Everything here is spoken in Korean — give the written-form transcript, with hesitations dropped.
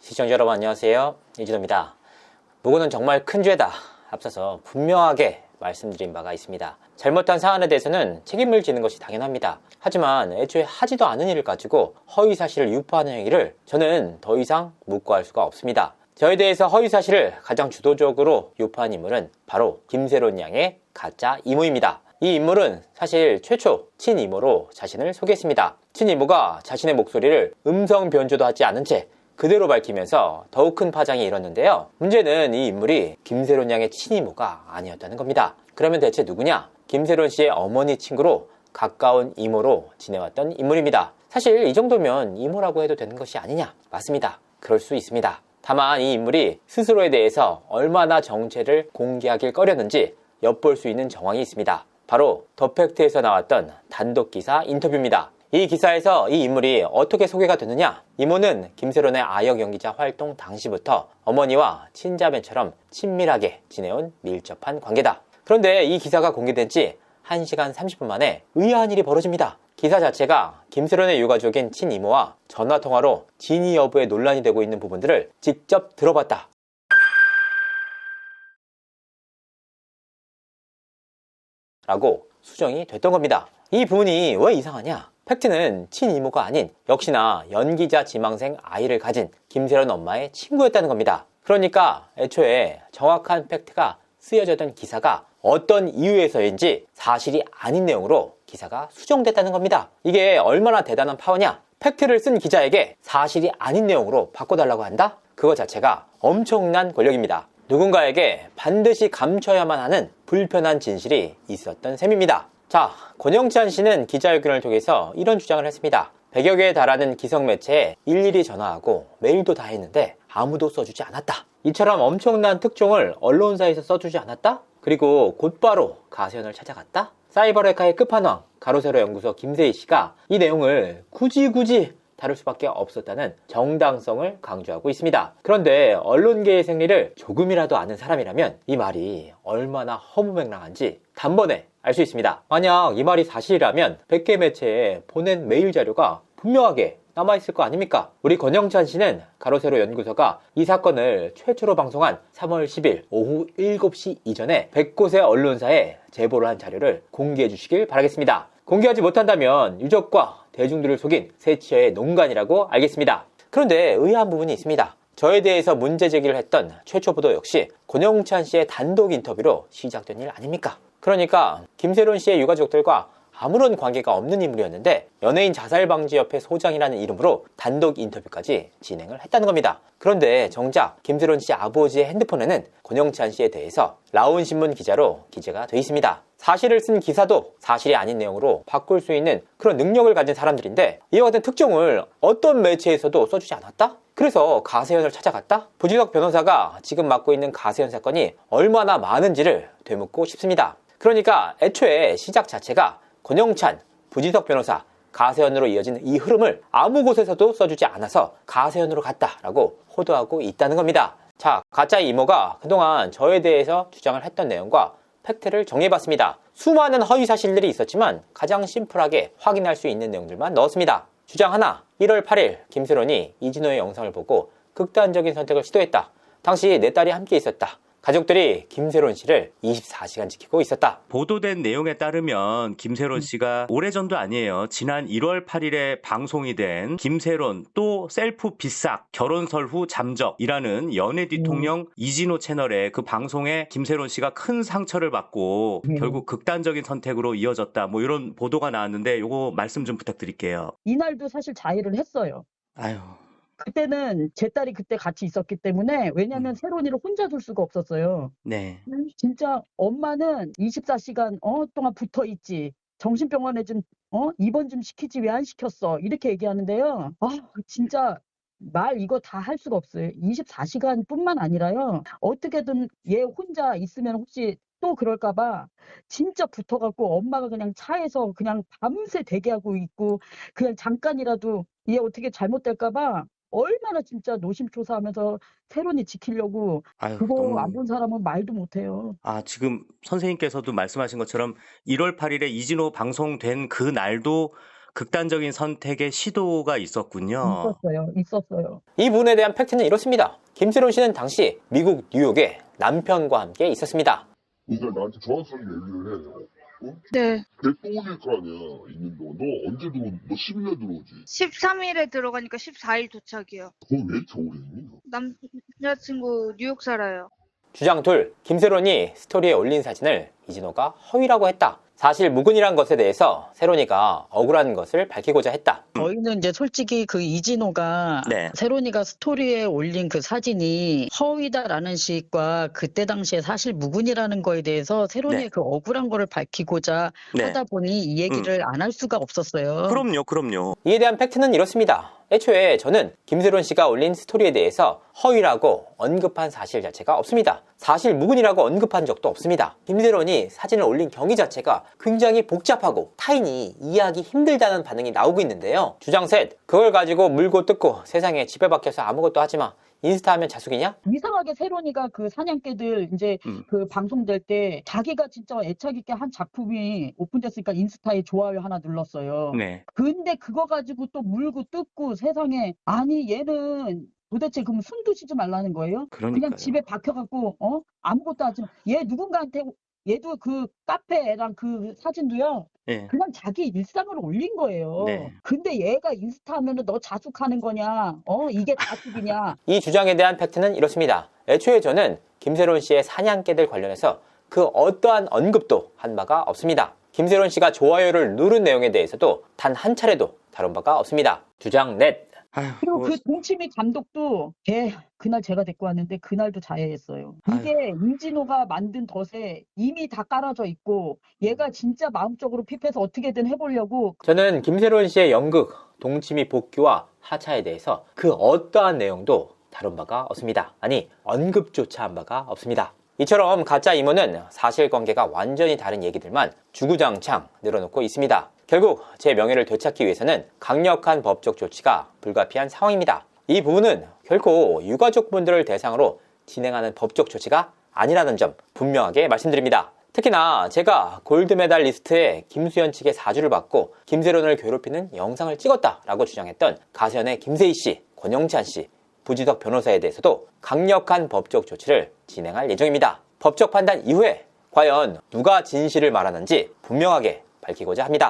시청자 여러분 안녕하세요. 이진호입니다. 무고는 정말 큰 죄다. 앞서서 분명하게 말씀드린 바가 있습니다. 잘못한 사안에 대해서는 책임을 지는 것이 당연합니다. 하지만 애초에 하지도 않은 일을 가지고 허위사실을 유포하는 행위를 저는 더 이상 묵과할 수가 없습니다. 저에 대해서 허위사실을 가장 주도적으로 유포한 인물은 바로 김세론 양의 가짜 이모입니다. 이 인물은 사실 최초 친이모로 자신을 소개했습니다. 친이모가 자신의 목소리를 음성 변조도 하지 않은 채 그대로 밝히면서 더욱 큰 파장이 일었는데요. 문제는 이 인물이 김세론 양의 친이모가 아니었다는 겁니다. 그러면 대체 누구냐? 김세론 씨의 어머니 친구로 가까운 이모로 지내왔던 인물입니다. 사실 이 정도면 이모라고 해도 되는 것이 아니냐? 맞습니다. 그럴 수 있습니다. 다만 이 인물이 스스로에 대해서 얼마나 정체를 공개하길 꺼렸는지 엿볼 수 있는 정황이 있습니다. 바로 더 팩트에서 나왔던 단독 기사 인터뷰입니다. 이 기사에서 이 인물이 어떻게 소개가 되느냐? 이모는 김세론의 아역 연기자 활동 당시부터 어머니와 친자매처럼 친밀하게 지내온 밀접한 관계다. 그런데 이 기사가 공개된 지 1시간 30분 만에 의아한 일이 벌어집니다. 기사 자체가 김세론의 유가족인 친이모와 전화통화로 진위 여부에 논란이 되고 있는 부분들을 직접 들어봤다 라고 수정이 됐던 겁니다. 이 부분이 왜 이상하냐? 팩트는 친이모가 아닌 역시나 연기자 지망생 아이를 가진 김세론 엄마의 친구였다는 겁니다. 그러니까 애초에 정확한 팩트가 쓰여졌던 기사가 어떤 이유에서인지 사실이 아닌 내용으로 기사가 수정됐다는 겁니다. 이게 얼마나 대단한 파워냐? 팩트를 쓴 기자에게 사실이 아닌 내용으로 바꿔달라고 한다? 그거 자체가 엄청난 권력입니다. 누군가에게 반드시 감춰야만 하는 불편한 진실이 있었던 셈입니다. 자, 권영찬 씨는 기자회견을 통해서 이런 주장을 했습니다. 100여 개에 달하는 기성매체에 일일이 전화하고 메일도 다 했는데 아무도 써주지 않았다. 이처럼 엄청난 특종을 언론사에서 써주지 않았다? 그리고 곧바로 가세현을 찾아갔다? 사이버레카의 끝판왕 가로세로 연구소 김세희 씨가 이 내용을 굳이 다룰 수밖에 없었다는 정당성을 강조하고 있습니다. 그런데 언론계의 생리를 조금이라도 아는 사람이라면 이 말이 얼마나 허무맹랑한지 단번에 알 수 있습니다. 만약 이 말이 사실이라면 100개 매체에 보낸 메일 자료가 분명하게 남아있을 거 아닙니까? 우리 권영찬 씨는 가로세로 연구소가 이 사건을 최초로 방송한 3월 10일 오후 7시 이전에 100곳의 언론사에 제보를 한 자료를 공개해 주시길 바라겠습니다. 공개하지 못한다면 유족과 대중들을 속인 세치어의 농간이라고 알겠습니다. 그런데 의아한 부분이 있습니다. 저에 대해서 문제 제기를 했던 최초 보도 역시 권영찬 씨의 단독 인터뷰로 시작된 일 아닙니까? 그러니까 김세론 씨의 유가족들과 아무런 관계가 없는 인물이었는데 연예인 자살방지협회 소장이라는 이름으로 단독 인터뷰까지 진행을 했다는 겁니다. 그런데 정작 김세론 씨 아버지의 핸드폰에는 권영찬 씨에 대해서 라온신문 기자로 기재가 되어 있습니다. 사실을 쓴 기사도 사실이 아닌 내용으로 바꿀 수 있는 그런 능력을 가진 사람들인데 이와 같은 특종을 어떤 매체에서도 써주지 않았다? 그래서 가세현을 찾아갔다? 부지덕 변호사가 지금 맡고 있는 가세현 사건이 얼마나 많은지를 되묻고 싶습니다. 그러니까 애초에 시작 자체가 권영찬, 부지덕 변호사, 가세현으로 이어진 이 흐름을 아무 곳에서도 써주지 않아서 가세현으로 갔다라고 호도하고 있다는 겁니다. 자, 가짜 이모가 그동안 저에 대해서 주장을 했던 내용과 팩트를 정리해봤습니다. 수많은 허위사실들이 있었지만 가장 심플하게 확인할 수 있는 내용들만 넣었습니다. 주장 하나, 1월 8일 김세론이 이진호의 영상을 보고 극단적인 선택을 시도했다. 당시 내 딸이 함께 있었다. 가족들이 김세론 씨를 24시간 지키고 있었다. 보도된 내용에 따르면 김세론 씨가 오래전도 아니에요. 지난 1월 8일에 방송이 된 김세론 또 셀프 비싹 결혼설 후 잠적이라는 연애 뒤통령 이진호 채널의 그 방송에 김세론 씨가 큰 상처를 받고 결국 극단적인 선택으로 이어졌다. 뭐 이런 보도가 나왔는데 요거 말씀 좀 부탁드릴게요. 이날도 사실 자해를 했어요. 아유. 그때는 제 딸이 그때 같이 있었기 때문에 왜냐면 세론이를 혼자 둘 수가 없었어요. 네. 진짜 엄마는 24시간 동안 붙어 있지. 정신병원에 좀 입원 좀 시키지 왜 안 시켰어? 이렇게 얘기하는데요. 진짜 말 이거 다 할 수가 없어요. 24시간뿐만 아니라요. 어떻게든 얘 혼자 있으면 혹시 또 그럴까봐 진짜 붙어갖고 엄마가 그냥 차에서 그냥 밤새 대기하고 있고 그냥 잠깐이라도 얘 어떻게 잘못될까봐 얼마나 진짜 노심초사하면서 세론이 지키려고. 아유, 그거 너무... 안 본 사람은 말도 못해요. 지금 선생님께서도 말씀하신 것처럼 1월 8일에 이진호 방송된 그 날도 극단적인 선택의 시도가 있었군요. 있었어요. 이 부분에 대한 팩트는 이렇습니다. 김세론 씨는 당시 미국 뉴욕에 남편과 함께 있었습니다. 그러니까 나한테 정확하게 얘기를 해. 네. 개똥일 거 아니야. 있는 너 언제 너 10일에 들어오지? 13일에 들어가니까 14일 도착이요. 거기 왜 이렇게 오래 있니? 남자친구 뉴욕 살아요. 주장 둘, 김세론이 스토리에 올린 사진을 이진호가 허위라고 했다. 사실 무근이란 것에 대해서 세론이가 억울한 것을 밝히고자 했다. 저희는 이제 솔직히 그 이진호가 네. 세론이가 스토리에 올린 그 사진이 허위다라는 식과 그때 당시에 사실 무근이라는 거에 대해서 세론이의 네. 그 억울한 거를 밝히고자 네. 하다 보니 이 얘기를 안 할 수가 없었어요. 그럼요. 이에 대한 팩트는 이렇습니다. 애초에 저는 김세론 씨가 올린 스토리에 대해서 허위라고 언급한 사실 자체가 없습니다. 사실 무근이라고 언급한 적도 없습니다. 김세론이 사진을 올린 경위 자체가 굉장히 복잡하고 타인이 이해하기 힘들다는 반응이 나오고 있는데요. 주장 셋, 그걸 가지고 물고 뜯고 세상에 지배 박혀서 아무것도 하지마. 인스타 하면 자숙이냐? 이상하게 세론이가 그 사냥개들 이제 그 방송될 때 자기가 진짜 애착 있게 한 작품이 오픈됐으니까 인스타에 좋아요 하나 눌렀어요. 네. 근데 그거 가지고 또 물고 뜯고 세상에 아니 얘는 도대체 그럼 숨 도시지 말라는 거예요? 그러니까요. 그냥 집에 박혀갖고 아무것도 하지 마. 얘 누군가한테 얘도 그 카페랑 그 사진도요. 네. 그냥 자기 일상을 올린 거예요. 네. 근데 얘가 인스타 하면은 너 자숙하는 거냐? 이게 자숙이냐? 이 주장에 대한 팩트는 이렇습니다. 애초에 저는 김세론 씨의 사냥개들 관련해서 그 어떠한 언급도 한 바가 없습니다. 김세론 씨가 좋아요를 누른 내용에 대해서도 단 한 차례도 다룬 바가 없습니다. 주장 넷. 그리고 그 동치미 감독도 그날 제가 데리고 왔는데 그날도 자해했어요. 이게 이진호가 만든 덫에 이미 다 깔아져 있고 얘가 진짜 마음적으로 핍해서 어떻게든 해보려고 저는 김세론 씨의 연극 동치미 복귀와 하차에 대해서 그 어떠한 내용도 다룬 바가 없습니다. 아니 언급조차 한 바가 없습니다. 이처럼 가짜 이모는 사실관계가 완전히 다른 얘기들만 주구장창 늘어놓고 있습니다. 결국 제 명예를 되찾기 위해서는 강력한 법적 조치가 불가피한 상황입니다. 이 부분은 결코 유가족분들을 대상으로 진행하는 법적 조치가 아니라는 점 분명하게 말씀드립니다. 특히나 제가 골드메달 리스트에 김수현 측의 사주를 받고 김세론을 괴롭히는 영상을 찍었다라고 주장했던 가세현의 김세희 씨, 권영찬 씨, 부지덕 변호사에 대해서도 강력한 법적 조치를 진행할 예정입니다. 법적 판단 이후에 과연 누가 진실을 말하는지 분명하게 밝히고자 합니다.